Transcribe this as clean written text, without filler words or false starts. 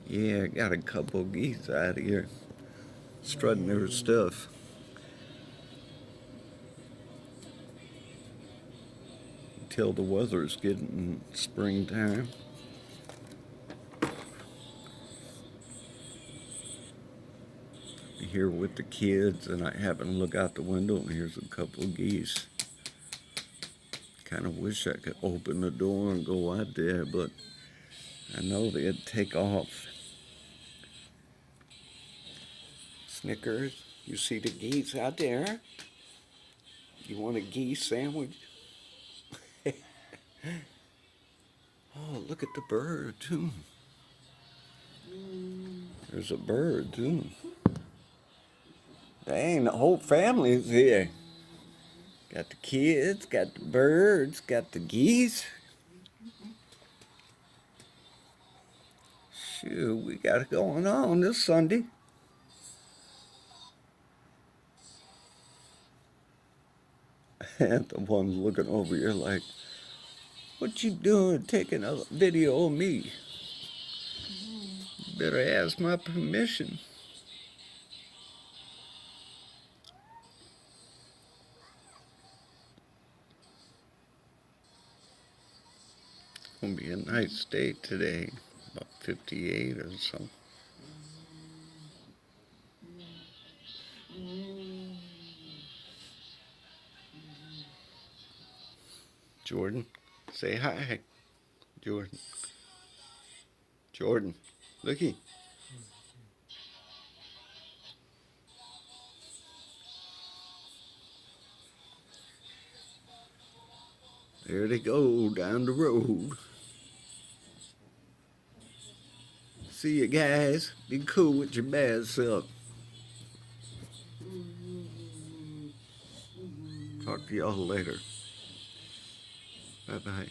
Yeah, I got a couple of geese out here strutting their stuff. Until the weather's getting springtime. Here with the kids, and I happen to look out the window, and here's a couple of geese. Kind of wish I could open the door and go out there, but I know they'd take off. Snickers, you see the geese out there? You want a geese sandwich? Oh, look at the bird, too. There's a bird, too. Dang, the whole family's here. Got the kids, got the birds, got the geese. Shoot, we got it going on this Sunday. And the one's looking over here like, what you doing taking a video of me? You better ask my permission. It's gonna be a nice day today, about 58 or so. Jordan, say hi. Jordan. Jordan, looky. There they go down the road. See you guys. Be cool with your bad self. Talk to y'all later. Bye-bye.